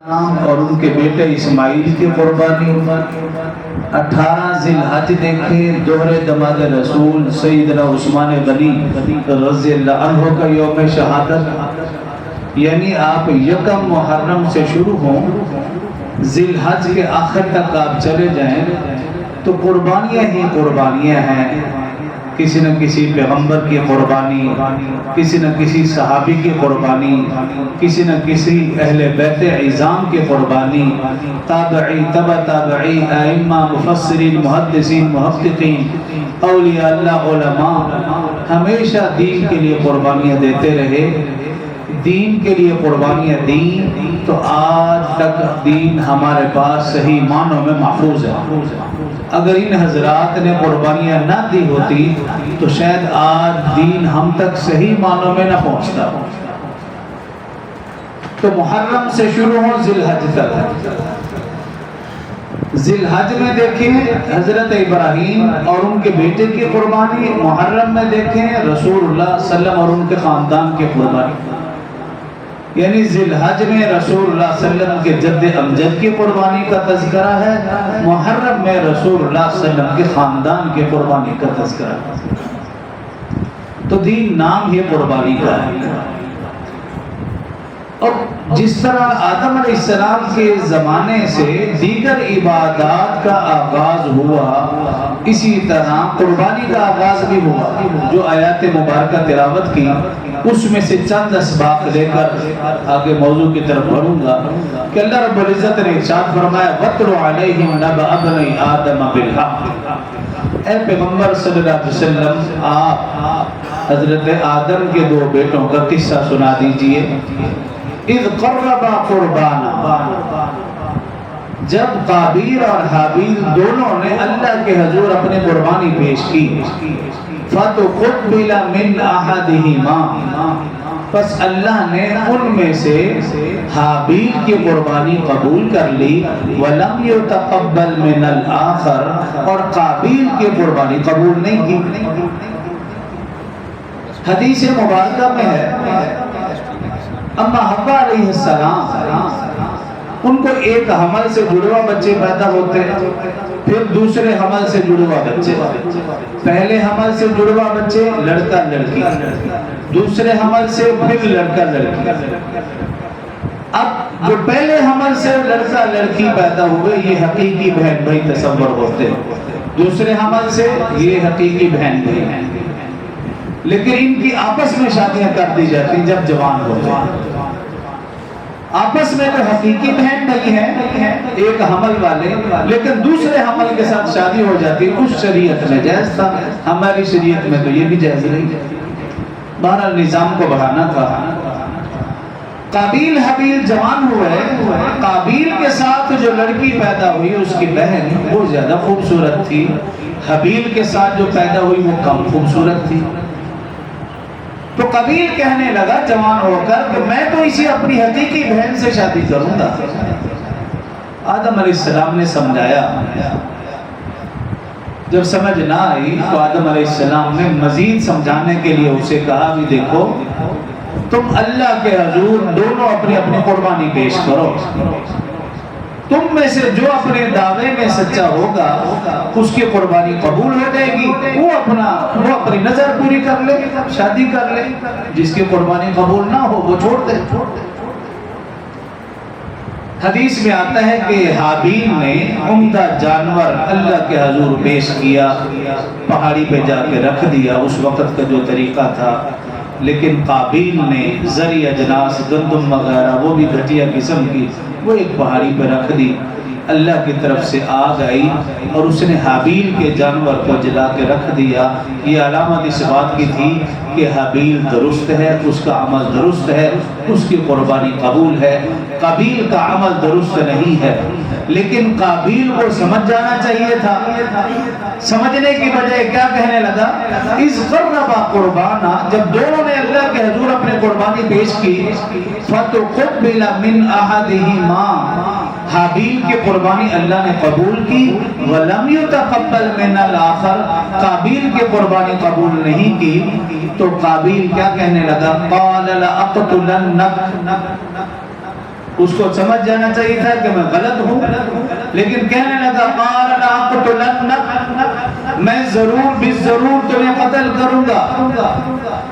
اور ان کے بیٹے اسماعیل کی قربانی 18 ذی الحج دیکھیں دوہرے دماد رسول سیدنا عثمان غنی رضی اللہ عنہ کا یوم شہادت، یعنی آپ یکم محرم سے شروع ہوں ذی الحج کے آخر تک آپ چلے جائیں تو قربانیاں ہی قربانیاں ہیں، کسی نہ کسی پیغمبر کی قربانی، کسی نہ کسی صحابی کی قربانی، کسی نہ کسی اہل بیت عظام کی قربانی، تابعی تبع تابعی ائمہ مفسرین محدثین محققین اولیاء اللہ علماء ہمیشہ دین کے لیے قربانیاں دیتے رہے، دین کے لیے قربانیاں دیں تو آج تک دین ہمارے پاس صحیح معنوں میں محفوظ ہے۔ اگر ان حضرات نے قربانیاں نہ دی ہوتی تو شاید آج دین ہم تک صحیح معنوں میں نہ پہنچتا۔ تو محرم سے شروع ہو ذی الحج تک، ذی الحج میں دیکھیں حضرت ابراہیم اور ان کے بیٹے کی قربانی، محرم میں دیکھیں رسول اللہ صلی اللہ علیہ وسلم اور ان کے خاندان کی قربانی، یعنی ذی الحج میں رسول اللہ صلی اللہ علیہ وسلم کے جد امجد کی قربانی کا تذکرہ ہے، محرم میں رسول اللہ صلی اللہ علیہ وسلم کے خاندان کی قربانی کا تذکرہ ہے۔ تو دین نام ہی قربانی کا ہے۔ اور جس طرح آدم علیہ السلام کے زمانے سے دیگر عبادات کا آغاز ہوا، اسی طرح قربانی کا آغاز بھی ہوا۔ جو آیات مبارکہ تلاوت کی اس میں سے چند اسباق لے کر آگے موضوع کی طرف بڑھوں گا کہ اللہ رب العزت نے ارشاد فرمایا وَاتْلُ عَلَيْهِمْ نَبَأَ ابْنَيْ آدَمَ بِالْحَقِّ۔ اے پیغمبر صلی اللہ علیہ وسلم آپ حضرت آدم کے دو بیٹوں کا قصہ سنا دیجئے۔ اِذْ قَرَّبَا قُرْبَانًا، جب قابیل اور حابیل دونوں نے اللہ کے حضور اپنی قربانی پیش کی، فَتُقُبِّلَ مِنْ أَحَدِهِمَا، پس اللہ نے ان میں سے حابیل کی قربانی قبول کر لی، وَلَمْ يُتَقَبَّلْ مِنَ الْآخَرِ، اور قابیل کی قربانی قبول نہیں کی۔ حدیث مبارکہ میں ہے اما حوا علیہ السلام ان کو ایک حمل سے جڑوا بچے پیدا ہوتے، پھر دوسرے حمل سے جڑوا بچے، پہلے حمل سے جڑوا بچے لڑکا لڑکی، دوسرے حمل سے پھر لڑکا لڑکی۔ اب جو پہلے حمل سے لڑکا لڑکی پیدا ہوئے یہ حقیقی بہن بھائی تصور ہوتے، دوسرے حمل سے یہ حقیقی بہن بھائی ہیں، لیکن ان کی آپس میں شادیاں کر دی جاتی جب جوان ہو جائیں۔ آپس میں تو حقیقی بہن بھائی ہیں ایک حمل والے، لیکن دوسرے حمل کے ساتھ شادی ہو جاتی، اس شریعت میں جائز تھا، ہماری شریعت میں تو یہ بھی جائز نہیں۔ بہرحال نظام کو بڑھانا تھا۔ قابیل حابیل جوان ہوئے، قابیل کے ساتھ جو لڑکی پیدا ہوئی اس کی بہن وہ زیادہ خوبصورت تھی، حابیل کے ساتھ جو پیدا ہوئی وہ کم خوبصورت تھی۔ تو قابیل کہنے لگا جوان ہو کر کہ میں تو اسی اپنی حقیقی بہن سے شادی کروں گا۔ آدم علیہ السلام نے سمجھایا، جب سمجھ نہ آئی تو آدم علیہ السلام نے مزید سمجھانے کے لیے اسے کہا بھی دیکھو تم اللہ کے حضور دونوں اپنی اپنی قربانی پیش کرو، تم میں سے جو اپنے دعوے میں سچا ہوگا اس کی قربانی قبول ہو جائے گی، وہ اپنی نظر پوری کر لے، شادی کر لے، جس کی قربانی قبول نہ ہو وہ چھوڑ دے۔ حدیث میں آتا ہے کہ حابیل نے عمدہ جانور اللہ کے حضور پیش کیا، پہاڑی پہ جا کے رکھ دیا، اس وقت کا جو طریقہ تھا، لیکن قابیل نے زرع اجناس گندم وغیرہ وہ بھی گھٹیا قسم کی وہ ایک پہاڑی پہ رکھ دی۔ اللہ کی طرف سے آگ آئی اور اس نے حابیل کے جانور کو جلا کے رکھ دیا۔ یہ علامت اس بات کی تھی کہ حابیل درست ہے، اس کا عمل درست ہے، اس کی قربانی قبول ہے۔ قابیل کا عمل درست نہیں ہے، لیکن قابیل کو سمجھ جانا چاہیے تھا۔ سمجھنے کی بجائے کیا کہنے لگا؟ اِذْ قَرَّبَا قُرْبَانًا، جب دونوں نے اللہ کے حضور اپنے قربانی پیش کی، فَتُقُبِّلَ مِنْ أَحَدِهِمَا، حابیل کی قربانی اللہ نے قبول کی، وَلَمْ يُتَقَبَّلْ مِنَ الْآخَرِ، قابیل کی قربانی قبول نہیں کی، تو قابیل کیا کہنے لگا؟ قَالَ لَأَقْتُلَنَّكَ، اس کو سمجھ جانا چاہیے تھا کہ میں غلط ہوں، لیکن کہنے لگا قال لأقتلنک، میں ضرور بھی ضرور تمہیں قتل کروں گا۔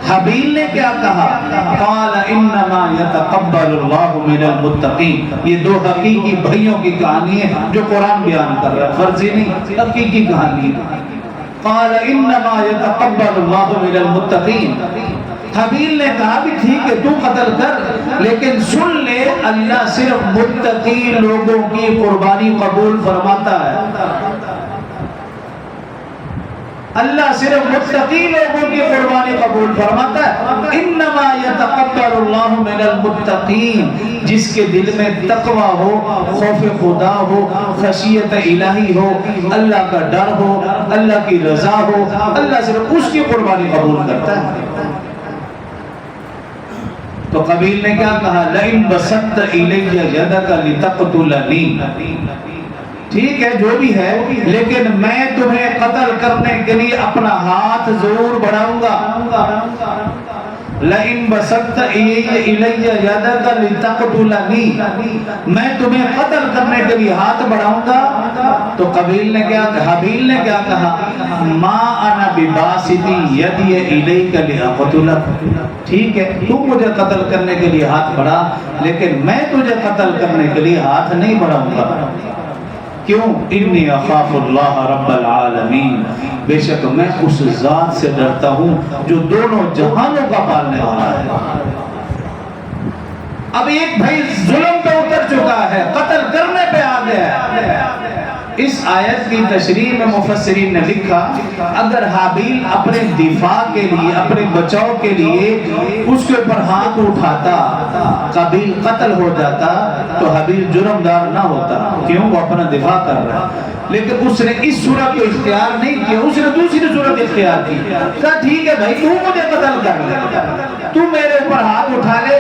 حابیل نے کیا کہا؟ قال انما يتقبل اللہ من المتقین۔ یہ دو حقیقی بھائیوں کی کہانی ہے جو قرآن بیان کر رہا ہے، فرضی نہیں، حقیقی کہانی ہے۔ قال انما يتقبل اللہ من المتقین۔ حابیل نے کہا بھی ٹھیک ہے تو قتل کر، لیکن سن لے اللہ صرف متقی لوگوں کی قربانی قبول فرماتا ہے۔ اللہ صرف متقی لوگوں کی قربانی قبول فرماتا ہے۔ انما يتقبل اللہ من المتقین، جس کے دل میں تقوی ہو، خوف خدا ہو، خشیت الہی ہو، اللہ کا ڈر ہو، اللہ کی رضا ہو، اللہ صرف اس کی قربانی قبول کرتا ہے۔ تو قابیل نے کیا کہا؟ لئن بسطت الی یدک لتقتلنی، ٹھیک ہے جو بھی ہے، لیکن میں تمہیں قتل کرنے کے لیے اپنا ہاتھ ضرور بڑھاؤں گا۔ لئن بسطت الی یدک لتقتلنی، میں تمہیں قتل کرنے کے لیے ہاتھ بڑھاؤں گا۔ تو حابیل نے کیا کہا؟ ما انا بباسط یدی الیک لاقتلک، ٹھیک ہے تو مجھے قتل کرنے کے لیے ہاتھ بڑھا، لیکن میں تجھے قتل کرنے کے لیے ہاتھ نہیں بڑھاؤں گا۔ کیوں؟ انی اخاف اللہ رب العالمین، بے شک میں اس ذات سے ڈرتا ہوں جو دونوں جہانوں کا پالنے والا ہے۔ اب ایک بھائی ظلم پہ اتر چکا ہے، قتل کرنے پہ آ گیا ہے۔ اس آیت کی تشریح میں مفسرین نے لکھا اگر حابیل اپنے دفاع کے لیے، اپنے بچاؤ کے لیے اس کے اوپر ہاتھ اٹھاتا، قابیل قتل ہو جاتا تو حابیل جرمدار نہ ہوتا، کیوں؟ وہ اپنا دفاع کر رہا ہے۔ لیکن اس نے اس صورت کو اختیار نہیں کیا، اس نے دوسری صورت اختیار کی، کہا ٹھیک ہے بھائی تو مجھے قتل کر لے، تو میرے اوپر ہاتھ اٹھا لے،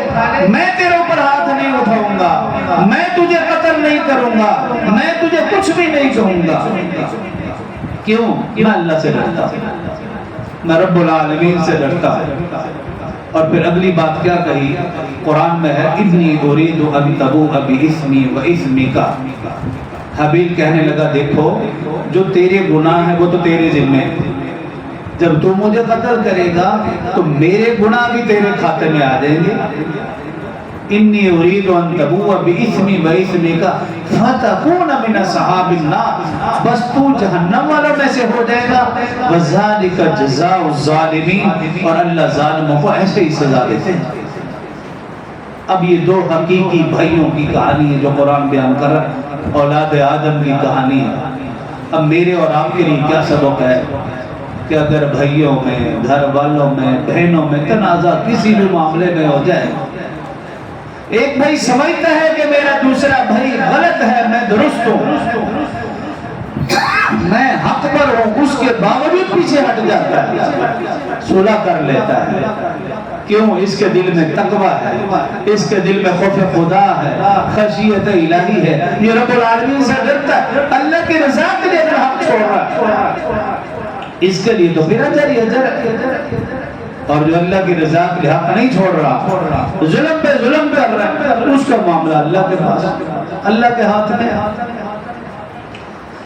میں تیرے اوپر ہاتھ نہیں اٹھاؤں گا، میں تجھے قتل نہیں کروں گا، میں تجھے کچھ بھی نہیں کہوں گا۔ کیوں؟ میں اللہ سے ڈرتا ہوں، میں رب العالمین سے ڈرتا ہوں۔ اور پھر اگلی بات کیا کہی؟ قرآن میں ہے انی ارید ان تبوء باسمی واسمک۔ حابیل کہنے لگا دیکھو جو تیرے گناہ ہیں وہ تو تیرے ذمہ ہیں، جب تو مجھے قتل کرے گا تو میرے گناہ بھی تیرے کھاتے میں آ جائیں گے۔ انی ارید ان تبوء باسمی واسمک فتکون من اصحاب النار، بس تو جہنم والوں میں سے ہو جائے گا۔ وذالک جزاء الظالمین، اور اللہ ظالموں کو ایسے ہی سزا دیتے ہیں۔ اب یہ دو حقیقی بھائیوں کی کہانی ہے جو قرآن بیان کر رہا ہے، اولاد آدم کی کہانی ہے۔ اب میرے اور آپ کے لیے کیا سبق ہے کہ اگر بھائیوں میں، گھر والوں میں، بہنوں میں تنازع کسی بھی معاملے میں ہو جائے، ایک بھائی سمجھتا ہے کہ میرا دوسرا بھائی غلط ہے، میں درست ہوں، میں حق پر ہوں، اس کے باوجود پیچھے ہٹ جاتا ہے، صلح کر لیتا ہے۔ کیوں؟ اس کے دل میں تقوی ہے، اس کے دل میں خوف خدا ہے، خشیت الہی ہے، یہ رب العالمین سے ڈرتا ہے، اللہ کی رضا کے لیے اگر حق چھوڑ رہا ہے اس کے لیے تو پھر اجر ہی اجر ہے۔ اور جو اللہ کی رضا کے لیے حق نہیں چھوڑ رہا، ظلم پہ ظلم کر رہا ہے، اس کا معاملہ اللہ کے پاس، اللہ کے ہاتھ میں۔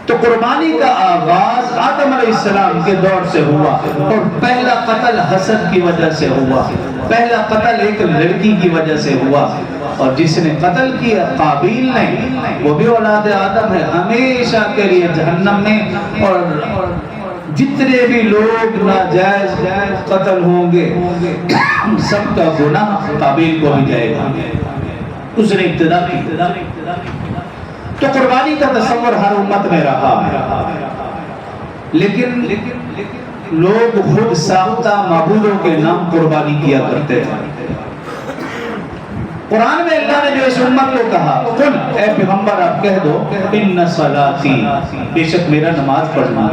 تو قربانی کا آغاز آدم علیہ السلام کے دور سے ہوا، اور پہلا قتل حسد کی وجہ سے ہوا، پہلا قتل ایک لڑکی کی وجہ سے ہوا، اور جس نے قتل کیا قابیل نے، وہ بھی اولاد آدم ہے، ہمیشہ کے لیے جہنم میں۔ اور جتنے بھی لوگ ناجائز قتل ہوں گے سب کا گناہ قابیل کو بھی جائے گا، اس نے ابتدا کی۔ تو قربانی کا تصور ہر امت میں رہا ہے، لیکن لوگ خود ساختہ معبودوں کے نام قربانی کیا کرتے ہیں۔ قرآن میں اللہ نے جو اس امت کو کہا، قل اے پیغمبر آپ کہہ دو ان صلاتی، بے شک میرا نماز پڑھنا،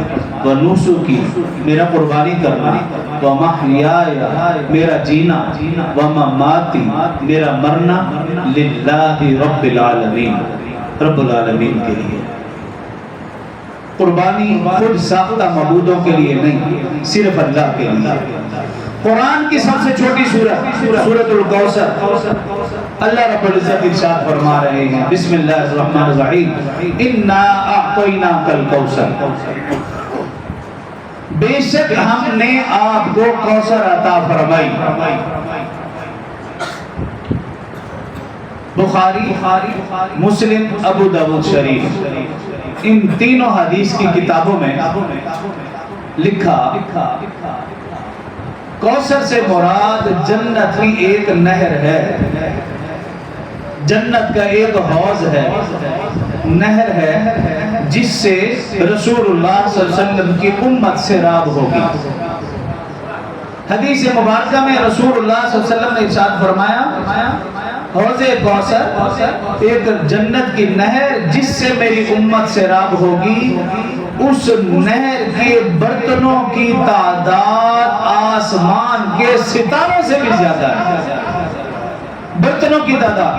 ونسکی میرا قربانی کرنا، ومحیایا میرا جینا، ومماتی میرا مرنا، للہ رب العالمین، رب العالمین کے لیے۔ قربانی خود ساختہ معبودوں کے لیے نہیں، صرف اللہ کے لیے۔ قرآن کی سب سے چھوٹی سورت سورۃ الکوثر، اللہ رب العزت ارشاد فرما رہے ہیں بسم اللہ الرحمن الرحیم انا اعطیناک الکوثر، بے شک ہم نے آپ کو کوثر عطا فرمائی۔ بخاری، مسلم، ابو داؤد شریف، ان تینوں حدیث کی کتابوں میں لکھا کوثر سے مراد جنت کی ایک نہر ہے، جنت کا ایک حوض ہے، نہر ہے جس سے رسول اللہ صلی اللہ علیہ وسلم کی امت سے راب ہوگی۔ حدیث مبارکہ میں رسول اللہ صلی اللہ علیہ وسلم نے ارشاد فرمایا حوض کوثر ایک جنت کی نہر جس سے میری امت سے راب ہوگی، اس نہر کے برتنوں کی تعداد آسمان کے ستاروں سے بھی زیادہ ہے۔ برتنوں کی تعداد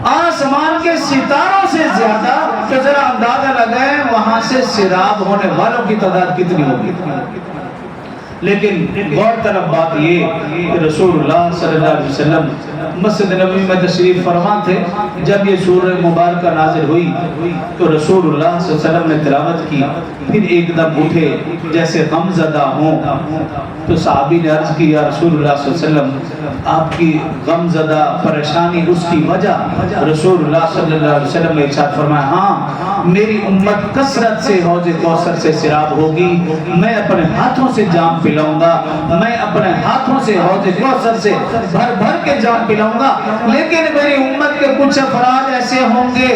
آسمان کے ستاروں سے زیادہ، تو ذرا اندازہ لگائیں وہاں سے سیراب ہونے والوں کی تعداد کتنی ہوگی۔ لیکن غور طرف بات یہ کہ رسول اللہ صلی اللہ علیہ وسلم مسجد نبوی میں تشریف فرما تھے، جب یہ سورہ مبارکہ نازل ہوئی تو رسول اللہ صلی اللہ علیہ وسلم نے تلاوت کی، پھر ایک دم اٹھے جیسے غم زدہ ہوں، تو صحابی نے عرض کی یا رسول اللہ صلی اللہ علیہ وسلم آپ کی غم زدہ پریشانی اس کی وجہ؟ رسول اللہ صلی اللہ علیہ وسلم نے ارشاد فرمایا ہاں میری امت کثرت سے حوض کوثر سے سیراب ہوگی، میں اپنے ہاتھوں سے جام پلاؤں گا، میں اپنے ہاتھوں سے حوض کوثر سے بھر بھر کے جام پلاؤں گا، لیکن میری امت کے کچھ افراد ایسے ہوں گے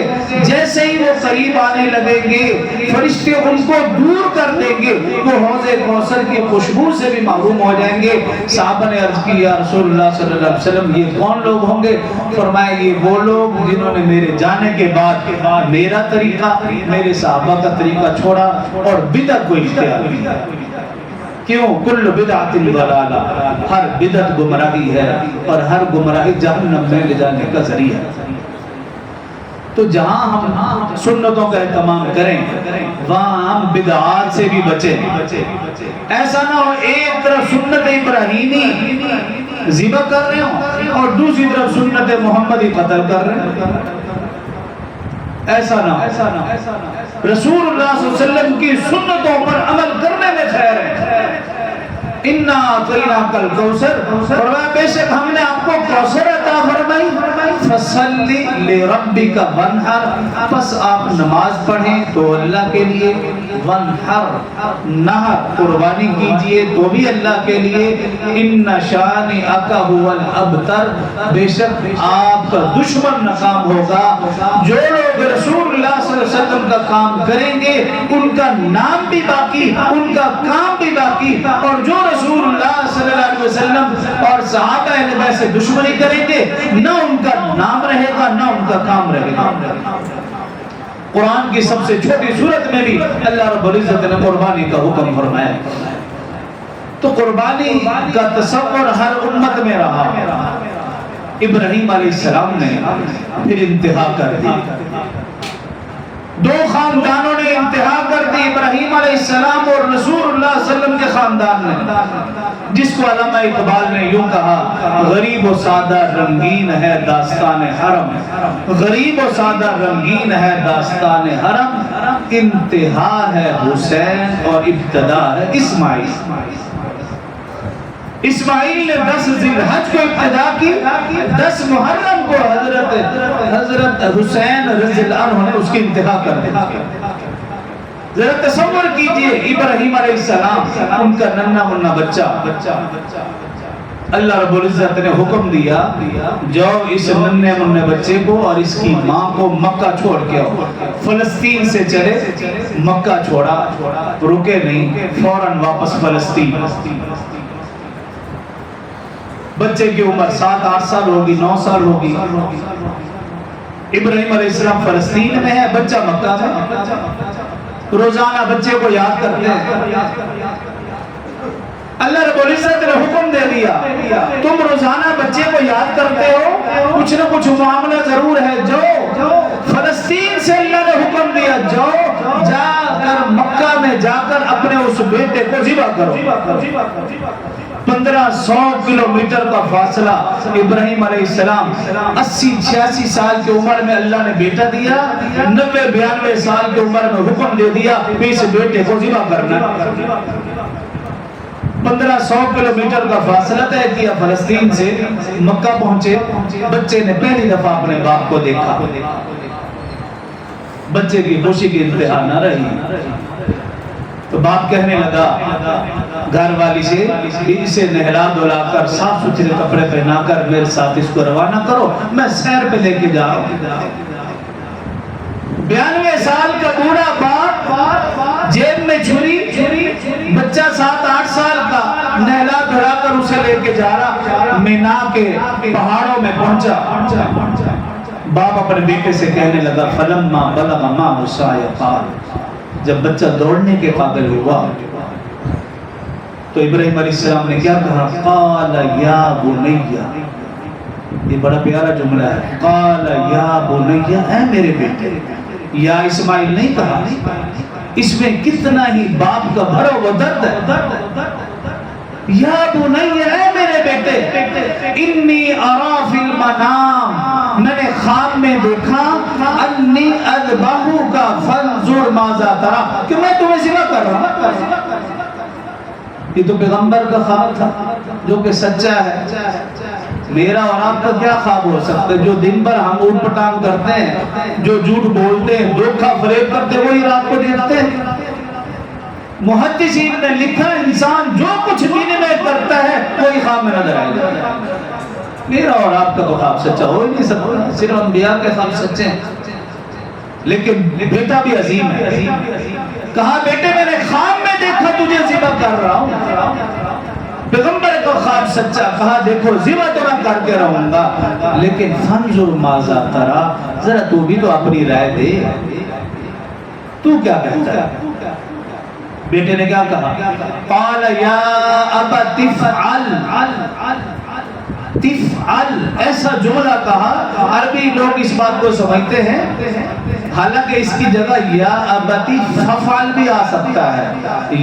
جیسے ہی وہ قریب آنے لگیں گے فرشتے ان کو دور کر دیں گے، وہ حوض کوثر کی خوشبو سے بھی محروم ہو جائیں گے۔ صحابہ نے عرض کی یا رسول اللہ صلی اللہ علیہ وسلم یہ کون لوگ ہوں گے؟ فرمایا یہ وہ لوگ جنہوں نے میرے جانے کے بعد میرا طریقہ، میرے صحابہ کا طریقہ چھوڑا اور بدعت کو اختیار کیا۔ کیوں؟ کل بدعت ضلالہ، ہر بدعت گمراہی ہے اور ہر گمراہی جہنم میں لے جانے کا ذریعہ ہے۔ تو جہاں ہم سنتوں کا اہتمام کریں وہاں ہم بدعات سے بھی بچیں۔ ایسا نہ ہو ایک طرف سنت ابراہیمی ذبح کر رہے ہوں اور دوسری طرف سنت محمدی قتل کر رہے ہیں، ایسا نہ ہو۔ رسول اللہ صلی اللہ علیہ وسلم کی سنتوں پر عمل کرنے میں خیر ہے۔ انا اعطیناک الکوثر، فرمایا بے شک ہم نے آپ کو کوثر عطا فرمائی، فصلی لربک وانحر، پس آپ نماز پڑھیں تو اللہ کے لیے، وانحر نحر قربانی کیجئے تو بھی اللہ کے لیے، ان شانئک هو الابتر، بے شک آپ کا دشمن ناکام ہوگا۔ جو لوگ رسول اللہ صلی اللہ علیہ وسلم کا کام کریں گے ان کا نام بھی باقی، ان کا کام بھی باقی، اور جو رسول اللہ صلی اللہ علیہ وسلم اور صحابہ اہل بیت سے دشمنی کریں گے نہ ان کا نام رہے گا نہ ان کا کام رہے گا۔ قرآن کی سب سے چھوٹی سورت میں بھی اللہ رب العزت نے قربانی کا حکم فرمایا، تو قربانی کا تصور ہر امت میں رہا۔ ابراہیم علیہ السلام نے پھر انتہا کر دی، دو خاندانوں نے انتہا کر دی، ابراہیم علیہ السلام اور رسول اللہ صلی اللہ علیہ وسلم کے خاندان نے، جس کو علامہ اقبال نے یوں کہا غریب و سادہ رنگین ہے داستان حرم، غریب و سادہ رنگین ہے داستان حرم، انتہا ہے حسین اور ابتدا ہے اسماعیل۔ اسماعیل نے 10 ذی الحج کو ابتدا کی، 10 محرم کو حضرت حسین رضی اللہ عنہ نے اس کی انتہا کر دی۔ ذرا تصور کیجئے ابراہیم علیہ السلام ان کا ننھا منھا بچہ، اللہ رب العزت نے حکم دیا جاؤ اس ننھے منھے بچے کو اور اس کی ماں کو مکہ چھوڑ کے آؤ۔ فلسطین سے چلے، مکہ چھوڑا، رکے نہیں، فوراً واپس فلسطین۔ بچے کی عمر 7-8 سال ہوگی، 9 سال ہوگی، ابراہیم علیہ السلام فلسطین میں ہے، بچہ مکہ میں، روزانہ بچے کو یاد کرتے ہیں۔ اللہ رب العزت نے حکم دے دیا تم روزانہ بچے کو یاد کرتے ہو، کچھ نہ کچھ معاملہ ضرور ہے، جو فلسطین سے اللہ نے حکم دیا جاؤ، جا کر مکہ میں جا کر اپنے اس بیٹے کو ذبح کرو۔ 1500 کلومیٹر کا فاصلہ ابراہیم علیہ السلام 80-86 سال کی عمر میں اللہ نے بیٹا دیا، 90-92 سال کی عمر میں حکم دے دیا کہ اس بیٹے کو ذبح کرنا۔ 1500 کلومیٹر کا فاصلہ طے کیا فلسطین سے، مکہ پہنچے۔ بچے نے پہلی دفعہ اپنے باپ کو دیکھا، بچے کی خوشی کی انتہا نہ رہی، تو باپ کہنے لگا گھر والی سے اسے نہلا دھلا کر صاف ستھرے کپڑے پہنا کر میرے ساتھ اس کو روانہ کرو، میں سیر پہ لے کے جا رہا ہوں۔ 92 سال کا بوڑھا باپ جیب میں چھری، بچہ 7-8 سال کا نہلا دھلا کر اسے لے کے جا رہا۔ مینا کے پہاڑوں میں پہنچا، باپ اپنے بیٹے سے کہنے لگا فلما بلغ معه السعي قال، جب بچہ دوڑنے کے قابل ہوا تو ابراہیم علیہ السلام نے کیا کہا؟ قال یا بنی، یہ بڑا پیارا جملہ ہے، قال یا بنی، اے میرے بیٹے۔ یا اسماعیل نہیں کہا، اس میں کتنا ہی باپ کا بھرا وہ درد ہے۔ یا بنی، اے میرے بیٹے، انی ارا فی المنام، میں نے خواب میں دیکھا، انی اذبحک فانظر ماذا تری، کہ میں تمہیں ذبح کر رہا ہوں۔ یہ تو پیغمبر کا خواب تھا جو کہ سچا ہے۔ میرا اور آپ کا کیا خواب ہو سکتا ہے؟ جو دن بھر ہم اوٹ پٹانگ کرتے ہیں، جو جھوٹ بولتے ہیں، دھوکہ فریب کرتے ہیں، وہی رات کو دیکھتے ہیں۔ محدثین نے لکھا انسان جو کچھ دن میں کرتا ہے وہی خواب میں نظر آئے گا۔ میرا اور آپ کا تو خواب سچا ہو ہی نہیں سکتا، صرف انبیاء کے خواب سچے ہیں۔ لیکن بیٹا بھی عظیم ہے، کہا بیٹے میں نے خواب میں دیکھا تجھے ذبح کر رہا ہوں۔ پیغمبر کا خواب سچا، کہا دیکھو ذبح تو میں کر کے رہوں گا، لیکن فانظر ماذا تری، ذرا تو بھی تو اپنی رائے دے، تو کیا کہتا ہے؟ بیٹے نے کیا کہا؟ قال یا ابت افعل، تفعل، ایسا جملہ کہا۔ عربی لوگ اس بات کو سمجھتے ہیں، حالانکہ اس کی جگہ یا ابتی ففعل بھی آ سکتا ہے،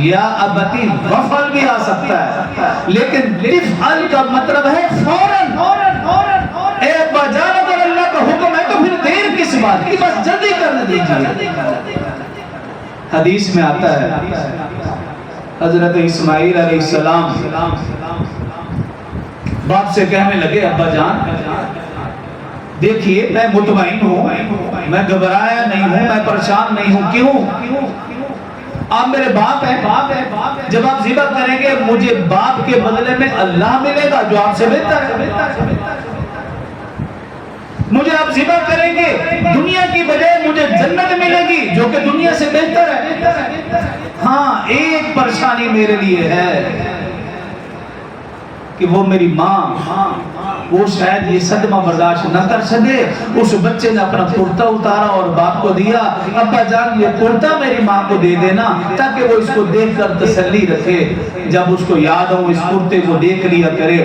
یا ابتی وفعل بھی آ سکتا ہے، لیکن تفعل کا مطلب ہے فوراً۔ اے ابا جان، اگر اللہ کا حکم ہے تو پھر دیر کس بات کی، بس جلدی کر دیجیے۔ حدیث میں آتا ہے حضرت اسماعیل علیہ السلام باپ سے کہنے لگے ابا جان دیکھیے میں مطمئن ہوں، میں گھبرایا نہیں ہوں، میں پریشان نہیں ہوں، کیوں؟ آپ میرے باپ ہیں، جب آپ ذبح کریں گے مجھے باپ کے بدلے میں اللہ ملے گا جو آپ سے بہتر ہے۔ مجھے آپ ذبح کریں گے دنیا کی بجائے مجھے جنت ملے گی جو کہ دنیا سے بہتر ہے۔ ہاں ایک پریشانی میرے لیے ہے کہ وہ میری ماں، وہ شاید یہ صدمہ برداشت نہ کر سکے۔ اس بچے نے اپنا کرتا اتارا اور باپ کو دیا، ابا جان یہ کرتا میری ماں کو دے دینا تاکہ وہ اس کو دیکھ کر تسلی رکھے، جب اس کو یاد ہو اس کرتے کو دیکھ لیا کرے۔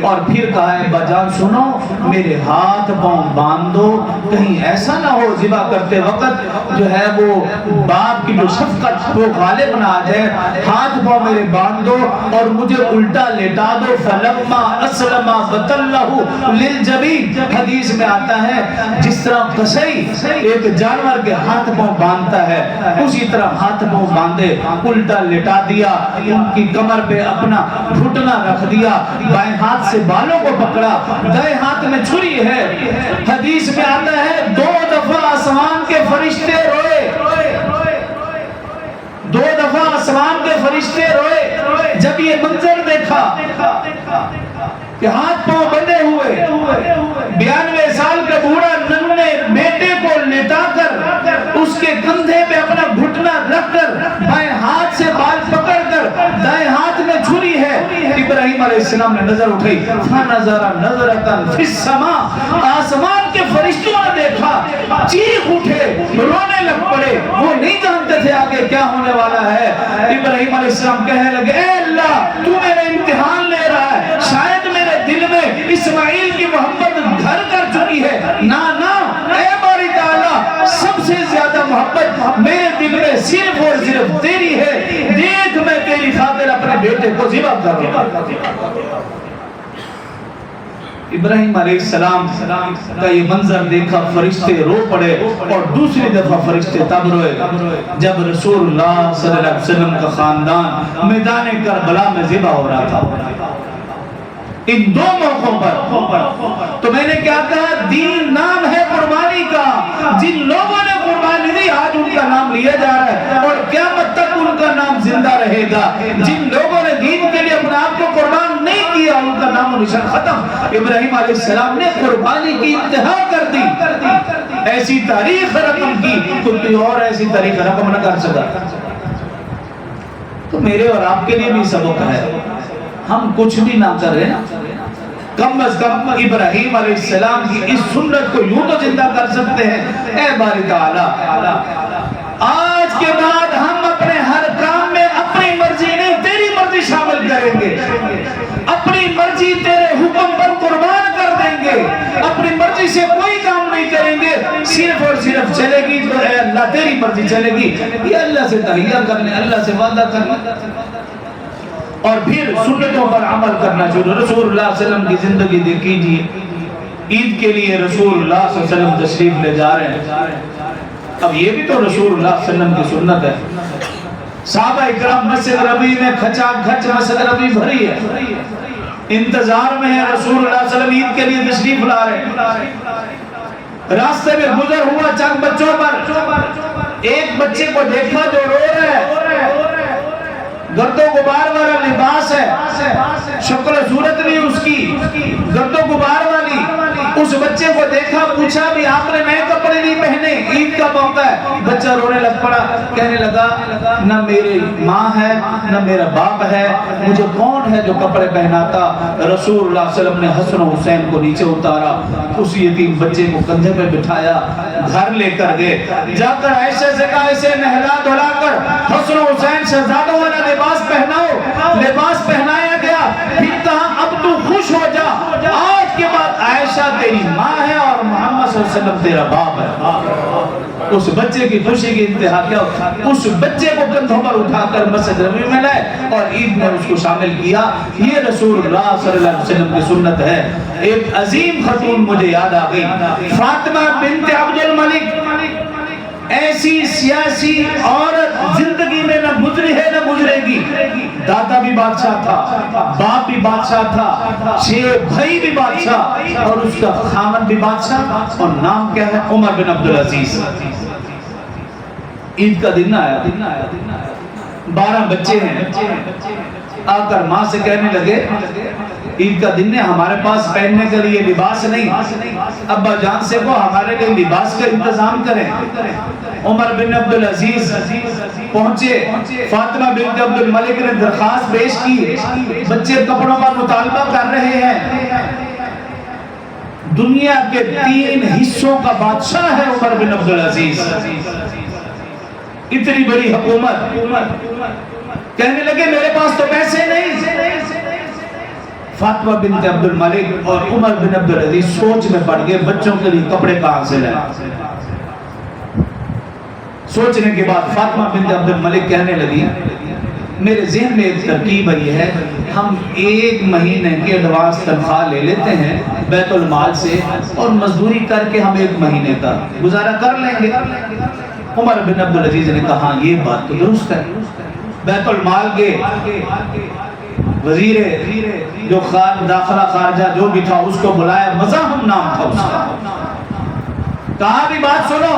اور پھر کہا ہے ابا جان سنو، میرے ہاتھ پاؤں باندھ دو، کہیں ایسا نہ ہو ذبح کرتے وقت جو ہے وہ باپ کی جو شفقت وہ غالب نہ آ جائے، ہاتھ پاؤں میرے باندھ دو اور مجھے الٹا لیٹا دو۔ فلما اسلم وتلہ للجبین، حدیث میں آتا ہے جس طرح قصی ایک جانور کے ہاتھ پاؤں باندھتا ہے اسی طرح ہاتھ پاؤں باندھے، الٹا لٹا دیا، ان کی کمر پہ اپنا گھٹنا رکھ دیا، بائیں ہاتھ سے بالوں کو پکڑا، دائیں ہاتھ میں چھری ہے۔ حدیث میں آتا ہے 2 دفعہ آسمان کے فرشتے روئے، 2 دفعہ آسمان کے فرشتے روئے جب یہ منظر دیکھا کہ ہاتھ پاؤں بندے ہوئے، 92 سال کا بوڑھا ننھے بیٹے کو لٹا کر اس کے کندھے پہ اپنا گھٹنا رکھ کر بائیں ہاتھ سے بال پکڑ کر دائیں ہاتھ میں چھری ہے۔ ابراہیم علیہ السلام نے نظر اٹھائی، فنظر نظرۃ فی السماء، آسمان کے فرشتوں نے دیکھا، چیخ اٹھے، رونے لگ پڑے، وہ نہیں جانتے تھے آگے کیا ہونے والا ہے۔ ابراہیم علیہ السلام کہنے لگے اے اللہ تو میرا امتحان لے رہا ہے، شاید میرے دل میں اسماعیل کی محبت گھر کر چکی ہے، نا اے باری تعالیٰ سب سے زیادہ محبت میرے دل میں صرف اور صرف تیری ہے، دیکھ میں تیری خاطر اپنے بیٹے کو ذبح کر رہا۔ ابراہیم علیہ السلام کا یہ منظر دیکھا، فرشتے رو پڑے، اور دوسری دفعہ فرشتے تب روئے جب رسول اللہ صلی اللہ علیہ وسلم کا خاندان میدان کربلا میں ذبح ہو رہا تھا۔ ان دو موقعوں پر تو میں نے کیا کہا، دین نام ہے قربانی کا، جن لوگوں نے قربانی دی آج ان کا نام لیا جا رہا ہے اور قیامت تک ان کا نام زندہ رہے گا۔ جن لوگوں نے دین کے لیے اپنے آپ کو قربان نہیں کیا ان کا نام و نشان ختم۔ ابراہیم علیہ السلام نے قربانی کی انتہا کر دی، ایسی تاریخ رقم کی کوئی اور ایسی تاریخ رقم نہ کر سکا۔ تو میرے اور آپ کے لیے بھی سبق ہے، ہم کچھ بھی نہ کر رہے، کم از کم ابراہیم علیہ السلام کی اس سنت کو یوں تو زندہ کر سکتے ہیں۔ اے باری تعالیٰ، آج کے بعد ہم اپنے ہر کام میں اپنی مرضی نہیں تیری مرضی شامل کریں گے، اپنی مرضی تیرے حکم پر قربان کر دیں گے، اپنی مرضی سے کوئی کام نہیں کریں گے، صرف اور صرف چلے گی تو اے اللہ تیری مرضی چلے گی۔ یہ اللہ سے تہیہ کرنے، اللہ سے وعدہ کرنے اور پھر سنتوں پر عمل کرنا شروع۔ رسول اللہ صلی اللہ علیہ وسلم کی زندگی دیکھیے، عید کے لیے رسول اللہ صلی اللہ علیہ وسلم تشریف لے جا رہے ہیں۔ اب یہ بھی تو رسول اللہ صلی اللہ علیہ وسلم کی سنت ہے۔ صحابہ اکرام مسجد نبوی میں کھچا کھچ مسجد نبوی بھری ہے، انتظار میں ہے، رسول اللہ صلی اللہ علیہ وسلم عید کے لیے تشریف لا رہے ہیں۔ راستے میں گزر ہوا چند بچوں پر، ایک بچے کو دیکھا جو رو رہا ہے، گرد و غبار والا لباس ہے، شکل و صورت بھی اس کی گرد و غبار والی۔ اس بچے کو دیکھا، پوچھا بھی آپ نے نئے کپڑے نہیں پہنے، عید کا موقع ہے۔ بچہ رونے لگ پڑا، کہنے لگا نہ میری ماں ہے نہ میرا باپ ہے، مجھے کون ہے جو کپڑے پہناتا۔ رسول اللہ صلی اللہ علیہ وسلم نے حسن و حسین کو نیچے اتارا، اس یتیم بچے کو کندھے پہ بٹھایا، گھر لے کر گئے، جا کر عائشہ سے کہا اسے نہلا دھلا کر حسن و حسین شہزادوں والا لباس پہناؤ۔ لباس پہنایا گیا، پھر کہا اب تو خوش ہو جا، آج کے بعد عائشہ تیری ماں ہے اور محمد صلی اللہ علیہ وسلم تیرا باپ ہے۔ اس بچے کی خوشی کی انتہا کیا، اس بچے کو کندھوں پر اٹھا کر مسجد نبوی میں لائے اور عید میں اس کو شامل کیا۔ یہ رسول اللہ صلی اللہ علیہ وسلم کی سنت ہے۔ ایک عظیم خاتون مجھے یاد آ گئی، فاطمہ بنت عبد الملک، ایسی سیاسی عورت زندگی میں نہ گزری ہے نہ گزرے گی۔ دادا بھی بادشاہ تھا، باپ بھی بادشاہ تھا، 6 بھائی بھی بادشاہ، اور اس کا خامد بھی بادشاہ، اور نام کیا ہے؟ عمر بن عبدالعزیز۔ عید کا دن آیا، 12 بچے ہیں، آ کر ماں سے کہنے لگے عید کا دن ہے، ہمارے پاس پہننے کے لیے لباس نہیں، ابا جان سے کو ہمارے لیے لباس کا انتظام کریں۔ عمر بن عبدالعزیز پہنچے، فاطمہ بنت عبد الملک نے درخواست پیش کی، بچے کپڑوں کا مطالبہ کر رہے ہیں۔ دنیا کے 3 حصوں کا بادشاہ ہے عمر بن عبدالعزیز، اتنی بڑی حکومت، کہنے لگے میرے پاس تو پیسے نہیں۔ فاطمہ بنت عبد الملک اور عمر بن عبدالعزیز سوچ میں پڑ گئے بچوں کے لیے کپڑے کہاں سے لائیں۔ سوچنے کے بعد فاطمہ بنت عبد الملک کہنے لگی میرے ذہن میں ایک ترکیب یہ ہے، ہم 1 مہینے کی ایڈوانس تنخواہ لے لیتے ہیں بیت المال سے اور مزدوری کر کے ہم 1 مہینے کا گزارا کر لیں گے۔ عمر بن عبدالعزیز نے کہا یہ بات تو درست ہے۔ بیت المال کے وزیر جو داخلہ خارجہ جو بھی تھا اس کو بلایا، مزاحم نام تھا اس کا، کہا بھی بات سنو،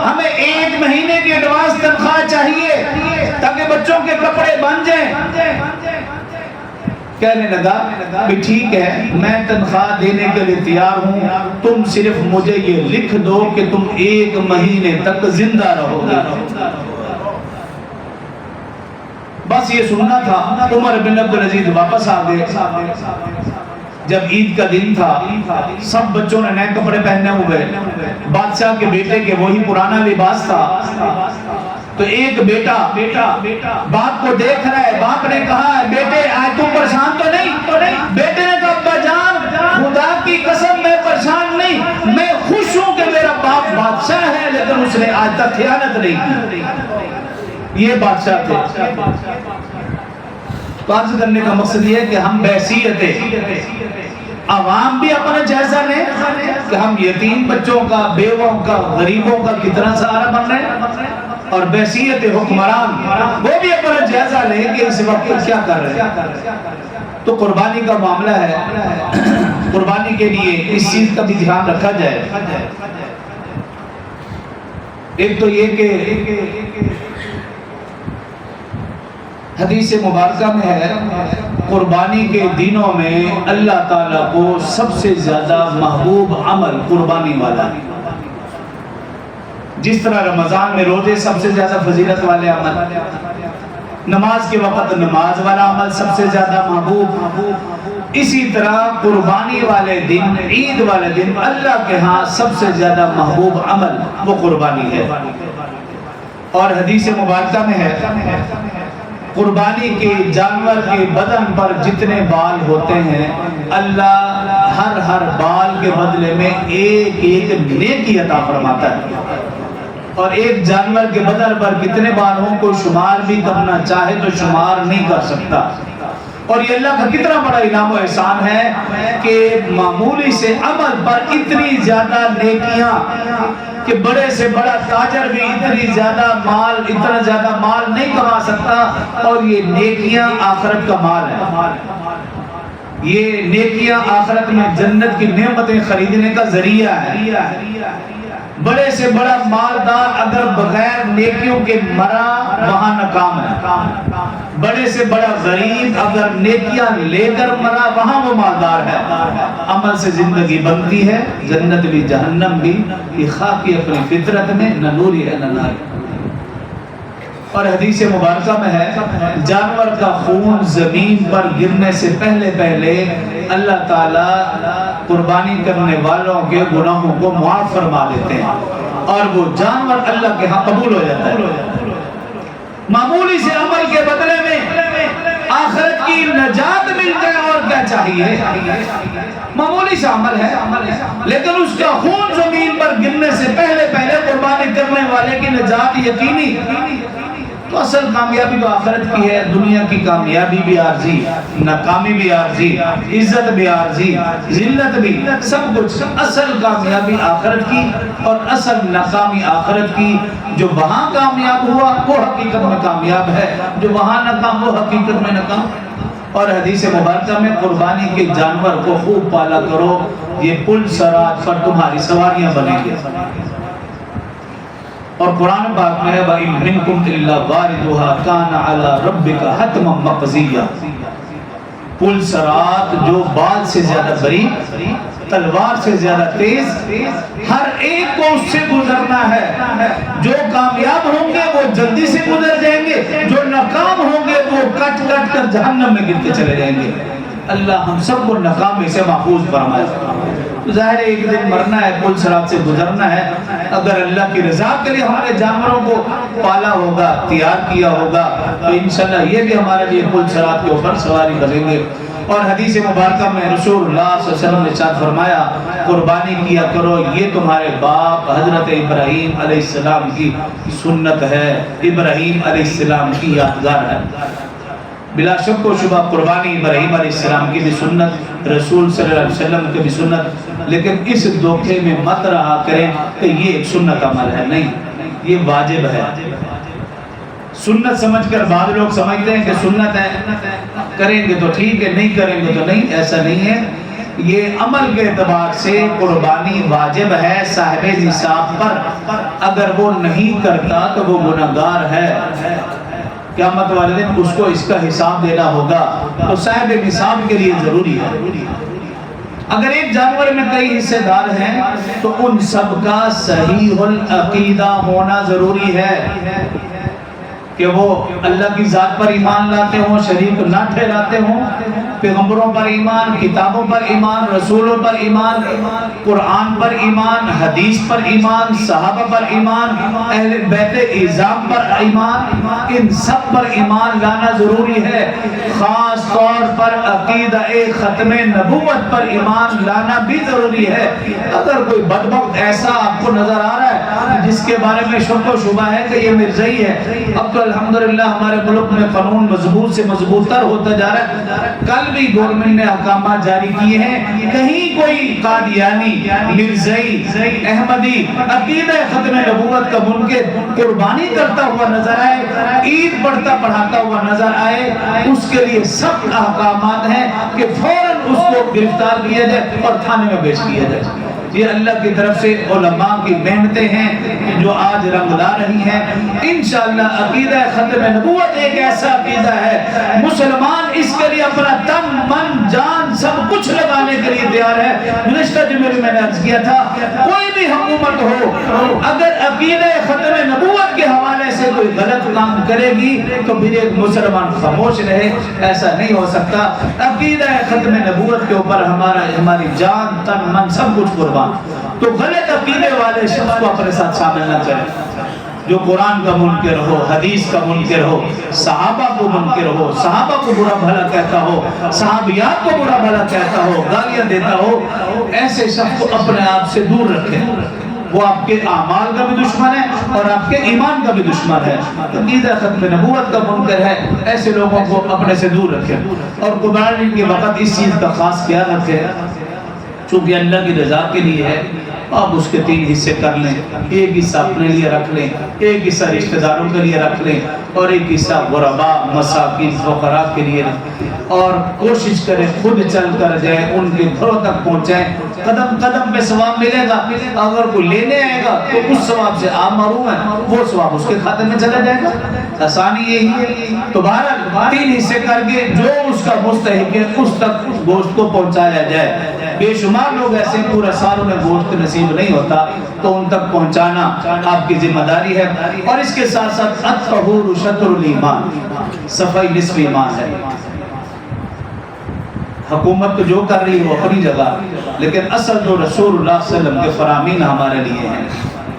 ہمیں 1 مہینے کی ایڈوانس تنخواہ چاہیے تاکہ بچوں کے کپڑے بن جائیں۔ کہنے لگا بھی ٹھیک ہے میں تنخواہ دینے کے لیے تیار ہوں، تم صرف مجھے یہ لکھ دو کہ تم 1 مہینے تک زندہ رہو گے، بس یہ سننا تھا۔ عمر بن عبدالعزیز واپس آ گئے۔ جب عید کا دن تھا، سب بچوں نے نئے کپڑے پہنے ہوئے، بادشاہ کے بیٹے کے وہی پرانا لباس تھا، تو ایک بیٹا باپ کو دیکھ رہا ہے، باپ نے کہا بیٹے آج تم پریشان تو نہیں؟ بیٹے نے کہا ابا جان خدا کی قسم میں پریشان نہیں، میں خوش ہوں کہ میرا باپ بادشاہ ہے لیکن اس نے آج تک خیانت نہیں کی۔ یہ بادشاہ تھے۔ تو عرض کرنے کا مقصد یہ ہے کہ ہم بحیثیت عوام بھی اپنا جائزہ لیں کہ ہم یتیم بچوں کا، بیووں کا، غریبوں کا کتنا سہارا بن رہے ہیں، اور بحیثیت حکمران وہ بھی اپنا جائزہ لیں کہ اس وقت کیا کر رہے ہیں۔ تو قربانی کا معاملہ ہے، قربانی کے لیے اس چیز کا بھی دھیان رکھا جائے۔ ایک تو یہ کہ حدیث مبارکہ میں ہے قربانی کے دنوں میں اللہ تعالیٰ کو سب سے زیادہ محبوب عمل قربانی والا ہے۔ جس طرح رمضان میں روزے سب سے زیادہ فضیلت والے عمل، نماز کے وقت نماز والا عمل سب سے زیادہ محبوب، اسی طرح قربانی والے دن، عید والے دن اللہ کے ہاں سب سے زیادہ محبوب عمل وہ قربانی ہے۔ اور حدیث مبارکہ میں ہے قربانی کے جانور کے بدن پر جتنے بال ہوتے ہیں اللہ ہر بال کے بدلے میں ایک ایک نیکی عطا فرماتا ہے، اور ایک جانور کے بدن پر کتنے بال ہوں کوئی شمار بھی کرنا چاہے تو شمار نہیں کر سکتا۔ اور یہ اللہ کا کتنا بڑا انعام و احسان ہے کہ معمولی سے عمل پر اتنی زیادہ نیکیاں کہ بڑے سے بڑا تاجر بھی اتنا زیادہ مال نہیں کما سکتا، اور یہ نیکیاں آخرت کا مال ہے۔ یہ نیکیاں آخرت میں جنت کی نعمتیں خریدنے کا ذریعہ ہے۔ بڑے سے بڑا مالدار اگر بغیر نیکیوں کے مرا وہاں ناکام ہے، بڑے سے بڑا غریب اگر نیکیاں لے کر مرا وہاں وہ مالدار ہے۔ عمل سے زندگی بنتی ہے، جنت بھی جہنم بھی، یہ خاکی اپنی فطرت میں نہ نوری ہے نہ ناری۔ اور حدیث مبارکہ میں ہے جانور کا خون زمین پر گرنے سے پہلے اللہ تعالیٰ قربانی کرنے والوں کے گناہوں کو معاف فرما دیتے ہیں، اور وہ جانور اللہ کے ہاں قبول ہو جاتا ہے۔ معمولی سے عمل کے بدلے میں آخرت کی نجات مل جائے اور کیا چاہیے؟ معمولی سا عمل ہے، لیکن اس کا خون زمین پر گرنے سے پہلے قربانی کرنے والے کی نجات یقینی۔ تو اصل کامیابی تو آخرت کی ہے، دنیا کی کامیابی بھی عارضی، ناکامی بھی عارضی، عزت بھی عارضی، ذلت بھی، سب کچھ۔ اصل کامیابی آخرت کی اور اصل ناکامی آخرت کی۔ جو وہاں کامیاب ہوا وہ حقیقت میں کامیاب ہے، جو وہاں ناکام وہ حقیقت میں ناکام۔ اور حدیث مبارکہ میں قربانی کے جانور کو خوب پالا کرو، یہ پل صراط پر تمہاری سواریاں بنیں گے۔ اور قرآن پاک میں ہے وَإِن مِّنكُمْ إِلَّا وَارِدُهَا كَانَ عَلَى رَبِّكَ حَتْمًا مَقْضِيًّا۔ پل صراط جو بال سے زیادہ بریک، تلوار سے زیادہ تیز، ہر ایک کو اس سے گزرنا ہے۔ جو کامیاب ہوں گے وہ جلدی سے گزر جائیں گے، جو ناکام ہوں گے وہ کٹ کر جہنم میں گر کے چلے جائیں گے۔ اللہ ہم سب کو ناکامی سے محفوظ فرمائے۔ ظاہر ہے ایک دن مرنا ہے، پل صراط سے گزرنا ہے۔ اگر اللہ کی رضا کے لیے ہمارے جانوروں کو پالا ہوگا، تیار کیا ہوگا، تو انشاءاللہ یہ بھی ہمارے لیے پل صراط کے اوپر سواری بنیں گے۔ اور حدیث مبارکہ میں رسول اللہ صلی اللہ علیہ وسلم نے ارشاد فرمایا قربانی کیا کرو، یہ تمہارے باپ حضرت ابراہیم علیہ السلام کی سنت ہے، ابراہیم علیہ السلام کی یادگار ہے۔ بلا شک و شبہ قربانی ابراہیم علیہ السلام کی بھی سنت، رسول صلی اللہ علیہ وسلم کی بھی سنت، لیکن اس دھوکے میں مت رہا کریں کہ یہ ایک سنت عمل ہے، نہیں، یہ واجب ہے۔ سنت سمجھ کر بعض لوگ سمجھتے ہیں کہ سنت ہے، کریں گے تو ٹھیک ہے، نہیں کریں گے تو نہیں، ایسا نہیں ہے۔ یہ عمل کے اعتبار سے قربانی واجب ہے صاحب نصاب پر، اگر وہ نہیں کرتا تو وہ گنہگار ہے، قیامت والے دن اس کو اس کا حساب دینا ہوگا، تو صاحب نصاب کے لیے ضروری ہے۔ اگر ایک جانور میں کئی حصے دار ہیں تو ان سب کا صحیح العقیدہ ہونا ضروری ہے، کہ وہ اللہ کی ذات پر ایمان لاتے ہوں، شریک نہ ٹھہراتے ہوں، پیغمبروں پر ایمان، کتابوں پر ایمان، رسولوں پر ایمان، قرآن پر ایمان، حدیث پر ایمان، صحابہ پر ایمان، اہل بیت اعظام پر ایمان، ان سب پر ایمان لانا ضروری ہے۔ خاص طور پر عقیدہ ختم نبوت پر ایمان لانا بھی ضروری ہے۔ اگر کوئی بدبخت ایسا آپ کو نظر آ رہا ہے جس کے بارے میں شک و شبہ ہے کہ یہ مرزائی ہے، اب تو الحمدللہ ہمارے ملک میں قانون مضبوط سے مضبوط تر ہوتا جا رہا ہے. کل بھی گورنمنٹ نے احکامات جاری کیے ہیں. کہیں کوئی قادیانی، مرزائی، احمدی عقیدہ ختم نبوت کا منکر قربانی کرتا ہوا نظر آئے، عید پڑھاتا ہوا نظر آئے، اس کے لیے سخت احکامات ہیں کہ فوراً اس کو گرفتار کیا جائے اور تھانے میں پیش کیا جائے. یہ اللہ کی طرف سے علماء کی محنتیں ہیں جو آج رنگ لا رہی ہیں. انشاءاللہ عقیدہ ختم نبوت ایک ایسا عقیدہ ہے، مسلمان اس کے لیے اپنا تن من جان سب کچھ لگانے کے لیے تیار ہے. گزشتہ جمعے میں نے عرض کیا تھا، کوئی بھی حکومت ہو اگر عقیدہ ختم نبوت کے حوالے سے کوئی غلط کام کرے گی تو پھر ایک مسلمان خاموش رہے، ایسا نہیں ہو سکتا. عقیدہ ختم نبوت کے اوپر ہماری جان تن من سب کچھ قربان. تو غلط عقیدے والے شخص کو اپنے ساتھ شامل نہ کریں. جو قرآن کا منکر ہو، حدیث کا منکر ہو، صحابہ کو منکر ہو، صحابہ کو برا بھلا کہتا ہو، صحابیات کو برا بھلا کہتا ہو، گالیاں دیتا ہو، ایسے شخص کو اپنے آپ سے دور رکھیں. وہ آپ کے اعمال کا بھی دشمن ہے اور آپ کے ایمان کا بھی دشمن ہے. عقیدہ ختم نبوت کا منکر ہے، ایسے لوگوں کو اپنے سے دور رکھیں. اور قربانی کے وقت اس چیز کا خاص خیال رکھیں، چونکہ اللہ کی رضا کے لیے ہے. آپ اس کے 3 حصے کر لیں. ایک حصہ اپنے لیے رکھ لیں، ایک حصہ رشتہ داروں کے لیے رکھ لیں، اور ایک حصہ غرباء مساکین فقراء کے لیے رکھ. اور کوشش کریں خود چل کر جائیں، ان کے گھروں تک پہنچائیں. قدم قدم پہ ثواب ملے گا. اگر کوئی لینے آئے گا تو اس ثواب سے آپ محروم ہیں، وہ ثواب اس کے کھاتے میں چلا جائے گا. آسانی یہی ہے. تو بہرحال 3 حصے کر کے جو اس کا مستحق ہے اس تک گوشت کو پہنچایا جائے. بے شمار لوگ ایسے پورا سال انہیں گوشت نصیب نہیں ہوتا، تو ان تک پہنچانا آپ کی ذمہ داری ہے. اور اس کے ساتھ ساتھ الطہور شطر الایمان، صفائی نصف ایمان ہے. حکومت تو جو کر رہی ہے وہ اپنی جگہ، لیکن اصل جو رسول اللہ صلی اللہ علیہ وسلم کے فرامین ہمارے لیے ہیں.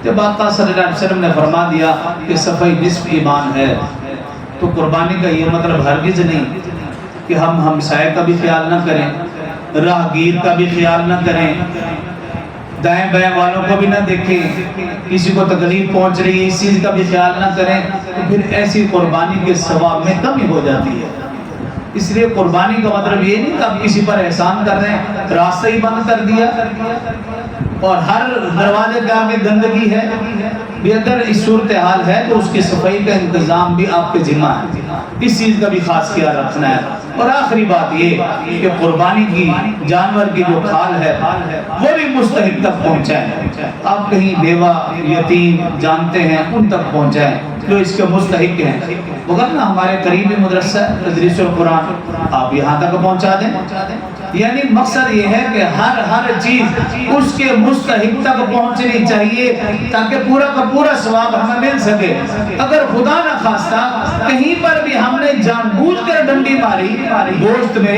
جب آقا صلی اللہ علیہ وسلم نے فرما دیا کہ صفائی نصف ایمان ہے، تو قربانی کا یہ مطلب ہرگز نہیں کہ ہم ہمسائے کا بھی خیال نہ کریں، راہگیر کا بھی خیال نہ کریں، دائیں بائیں والوں کو بھی نہ دیکھیں، کسی کو تکلیف پہنچ رہی ہے اس چیز کا بھی خیال نہ کریں. تو پھر ایسی قربانی کے ثواب میں کمی ہو جاتی ہے. اس لیے قربانی کا مطلب یہ نہیں کہ آپ کسی پر احسان کر رہے ہیں، راستہ ہی بند کر دیا اور ہر دروازے کے آگے گندگی ہے. بھی اگر اس صورتحال ہے تو اس کی صفائی کا انتظام بھی آپ کے ذمہ ہے. اس چیز کا بھی خاص خیال رکھنا ہے. اور آخری بات یہ کہ قربانی کی جانور کی جو کھال ہے وہ بھی مستحق تک پہنچائیں. آپ کہیں بیوہ یتیم جانتے ہیں ان تک پہنچائیں جو اس کے مستحق ہیں. وغیرہ ہمارے قریبی مدرسہ ہے تدریس القرآن، آپ یہاں تک پہنچا دیں. یعنی مقصد یہ ہے کہ ہر چیز اس کے مستحق تک پہنچنی چاہیے تاکہ پورا کا پورا ثواب ہمیں مل سکے. اگر خدا نہ خواستہ کہیں پر بھی ہم نے جان بوجھ کر ڈنڈی ماری گوشت میں،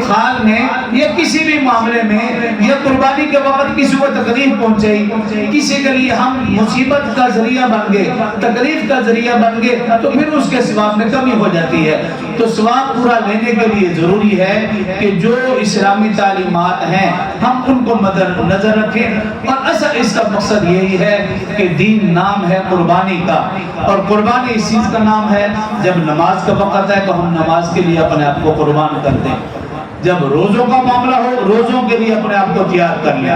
کھال میں، یا کسی بھی معاملے میں، یا قربانی کے وقت کسی کو تکلیف پہنچائی، کسی کے لیے ہم مصیبت کا ذریعہ بن گئے، تکلیف کا ذریعہ بن گئے، تو پھر اس کے ثواب میں کمی ہو جاتی ہے. تو ثواب پورا لینے کے لیے ضروری ہے کہ جو اسلامی تعلیمات ہیں ہم ان کو مد نظر رکھیں. اور اصل اس کا مقصد یہی ہے کہ دین نام ہے قربانی کا، اور قربانی اس چیز کا نام ہے جب نماز کا وقت ہے تو ہم نماز کے لیے اپنے آپ کو قربان کر دیں. جب روزوں کا معاملہ ہو روزوں کے لیے اپنے آپ کو تیار کر لیں.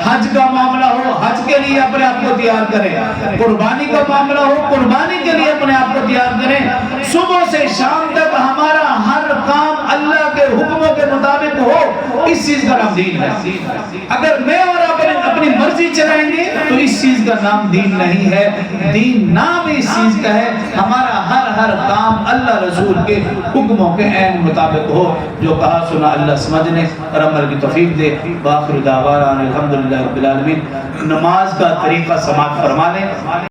حج کا معاملہ ہو حج کے لیے اپنے آپ کو تیار کریں. قربانی کا معاملہ ہو قربانی کے لیے اپنے آپ کو تیار کریں. صبح سے شام تک ہمارا ہر کام اللہ کے حکموں کے مطابق ہو، اس چیز کا نام دین ہے. اگر میں اور اپنی مرضی چلائیں گے تو اس چیز کا نام دین نہیں ہے. دین نام اس چیز کا ہے ہمارا ہر کام اللہ رسول کے حکموں کے عین مطابق ہو. جو کہا سنا اللہ سمجھنے اور عمل کی توفیق دے. باخر دعوانا الحمدللہ رب العالمین. نماز کا طریقہ سماعت فرما لیں.